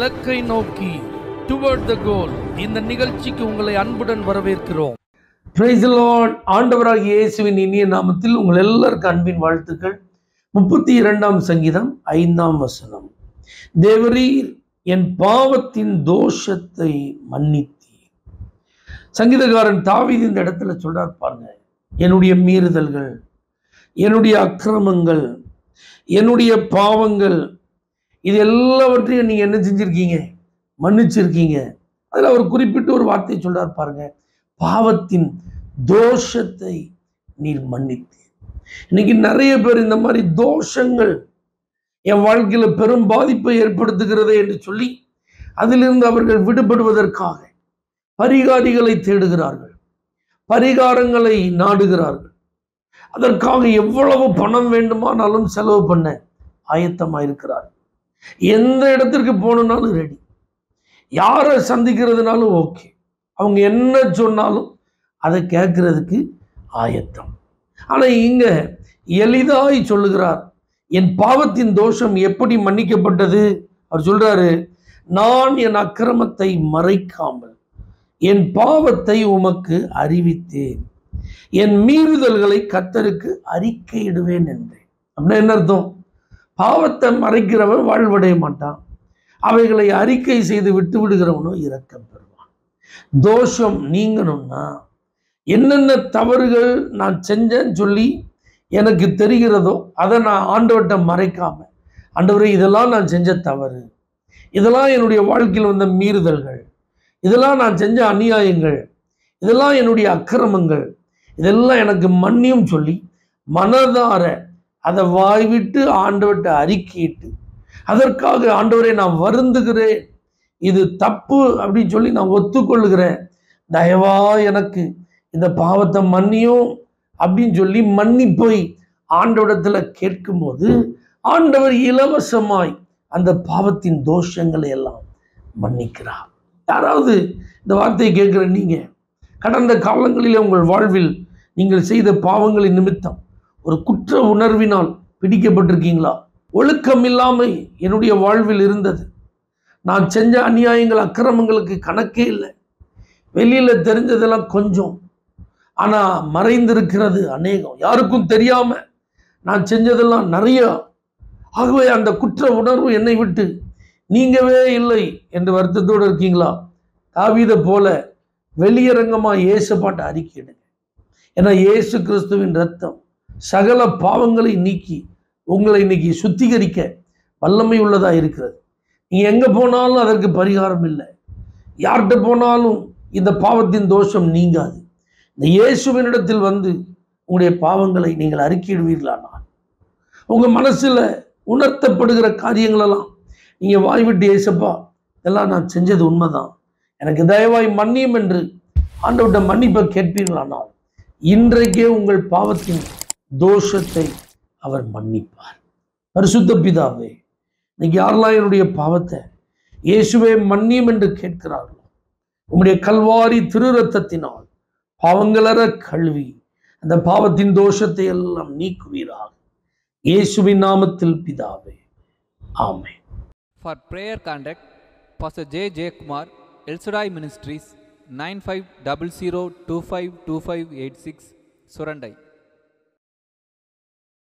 இலக்கை நோக்கி டுவர்ட் த கோல் இந்த நிகழ்ச்சிக்கு உங்களை அன்புடன் வரவேற்கிறோம். Praise the Lord. ஆண்டவராகிய இயேசுவின் இனிய நாமத்தில் உங்கள் எல்லாருக்கும் அன்பின் வாழ்த்துக்கள். 32ஆம் சங்கீதம் 5ஆம் வசனம். தேவரீர் என் பாவத்தின் தோஷத்தை மன்னித்தீர். சங்கீதக்காரன் தாவீது இந்த இடத்துல சொல்றார் பாருங்க, என்னுடைய மீறுதல்கள், என்னுடைய அக்கிரமங்கள், என்னுடைய பாவங்கள், இது எல்லாவற்றையும் நீங்க என்ன செஞ்சிருக்கீங்க? மன்னிச்சிருக்கீங்க. அதுல அவர் குறிப்பிட்டு ஒரு வார்த்தை சொல்றார் பாருங்க, பாவத்தின் தோஷத்தை நீர் மன்னித்தீர். இன்னைக்கு நிறைய பேர் இந்த மாதிரி தோஷங்கள் என் வாழ்க்கையில பெரும் பாதிப்பை ஏற்படுத்துகிறதே என்று சொல்லி அதிலிருந்து அவர்கள் விடுபடுவதற்காக பரிகாரிகளை தேடுகிறார்கள், பரிகாரங்களை நாடுகிறார்கள். அதற்காக எவ்வளவு பணம் வேண்டுமானாலும் செலவு பண்ண ஆயத்தமாயிருக்கிறார்கள். எந்த இடத்திற்கு போகணும்னாலும் ரெடி, யாரை சந்திக்கிறதுனாலும் ஓகே, அவங்க என்ன சொன்னாலும் அதை கேட்கறதுக்கு ஆயத்தம். ஆனா இங்க எளிதாய் சொல்லுகிறார், என் பாவத்தின் தோஷம் எப்படி மன்னிக்கப்பட்டது? அவர் சொல்றாரு, நான் என் அக்கிரமத்தை மறைக்காமல் என் பாவத்தை உமக்கு அறிவித்தேன், என் மீறுதல்களை கர்த்தருக்கு அறிக்கையிடுவேன் என்றேன். அப்படின்னா என்ன அர்த்தம்? பாவத்தை மறைக்கிறவன் வாழ்வடைய மாட்டான், அவைகளை அறிக்கை செய்து விட்டு விடுகிறவனும் இரக்கம் பெறுவான். தோஷம் நீங்கணும்னா என்னென்ன தவறுகள் நான் செஞ்சேன்னு சொல்லி எனக்கு தெரிகிறதோ அதை நான் ஆண்டவர்கிட்ட மறைக்காம, ஆண்டவரே இதெல்லாம் நான் செஞ்ச தவறு, இதெல்லாம் என்னுடைய வாழ்க்கையில் வந்த மீறுதல்கள், இதெல்லாம் நான் செஞ்ச அநியாயங்கள், இதெல்லாம் என்னுடைய அக்கிரமங்கள், இதெல்லாம் எனக்கு மன்னியும் சொல்லி மனதார அதை வாய்விட்டு ஆண்டவர்கிட்ட அறிக்கையிட்டு, அதற்காக ஆண்டவரை நான் வருந்துகிறேன், இது தப்பு அப்படின்னு சொல்லி நான் ஒத்துக்கொள்ளுகிறேன், தயவா எனக்கு இந்த பாவத்தை மன்னியும் அப்படின்னு சொல்லி மன்னிப்பை ஆண்டவரிடத்துல கேட்கும்போது ஆண்டவர் இலவசமாய் அந்த பாவத்தின் தோஷங்களை எல்லாம் மன்னிக்கிறார். யாராவது இந்த வார்த்தையை கேட்கிற நீங்க கடந்த காலங்களிலே உங்கள் வாழ்வில் நீங்கள் செய்த பாவங்களின் நிமித்தம் ஒரு குற்ற உணர்வினால் பிடிக்கப்பட்டிருக்கீங்களா? ஒழுக்கம் இல்லாமல் என்னுடைய வாழ்வில் இருந்தது, நான் செஞ்ச அநியாயங்கள் அக்கிரமங்களுக்கு கணக்கே இல்லை, வெளியில தெரிஞ்சதெல்லாம் கொஞ்சம், ஆனா மறைந்திருக்கிறது அநேகம், யாருக்கும் தெரியாம நான் செஞ்சதெல்லாம் நிறைய. ஆகவே அந்த குற்ற உணர்வு என்னை விட்டு நீங்கவே இல்லை என்று வருத்தத்தோடு இருக்கீங்களா? தாவீதை போல வெளியரங்கமா இயேசுபாட்ட அறிக்கையிடுங்க. ஏன்னா இயேசு கிறிஸ்துவின் ரத்தம் சகல பாவங்களை நீக்கி உங்களை இன்னைக்கு சுத்திகரிக்க வல்லமை உள்ளதா இருக்கிறது. நீங்க எங்க போனாலும் அதற்கு பரிகாரம் இல்லை, யார்கிட்ட போனாலும் இந்த பாவத்தின் தோஷம் நீங்காது. இந்த இயேசுவினிடத்தில் வந்து உங்களுடைய பாவங்களை நீங்கள் அறிக்கையிடுவீர்களானால் உங்க மனசுல உணர்த்தப்படுகிற காரியங்களெல்லாம் நீங்க வாய்விட்டு, இயேசப்பா இதெல்லாம் நான் செஞ்சது உண்மைதான், எனக்கு தயவாய் மன்னியும் என்று ஆண்டவர்கிட்ட மன்னிப்பை கேட்பீர்களானால் இன்றைக்கே உங்கள் பாவத்தின் தோஷத்தை அவர் மன்னிப்பார். பரிசுத்த பிதாவே, இன்னைக்கு யாரெல்லாம் என்னுடைய பாவத்தை இயேசுவே மன்னியும் என்று கேட்கிறார்களோ உம்முடைய கல்வாரி திரு ரத்தத்தினால் பாவங்களற கழுவி அந்த பாவத்தின் தோஷத்தை எல்லாம் நீக்குவீராக. இயேசுவின் நாமத்தில் பிதாவே, ஆமென். For prayer contact, Pastor J. J. Kumar, El Shaddai Ministries, 9500252586, Surandai.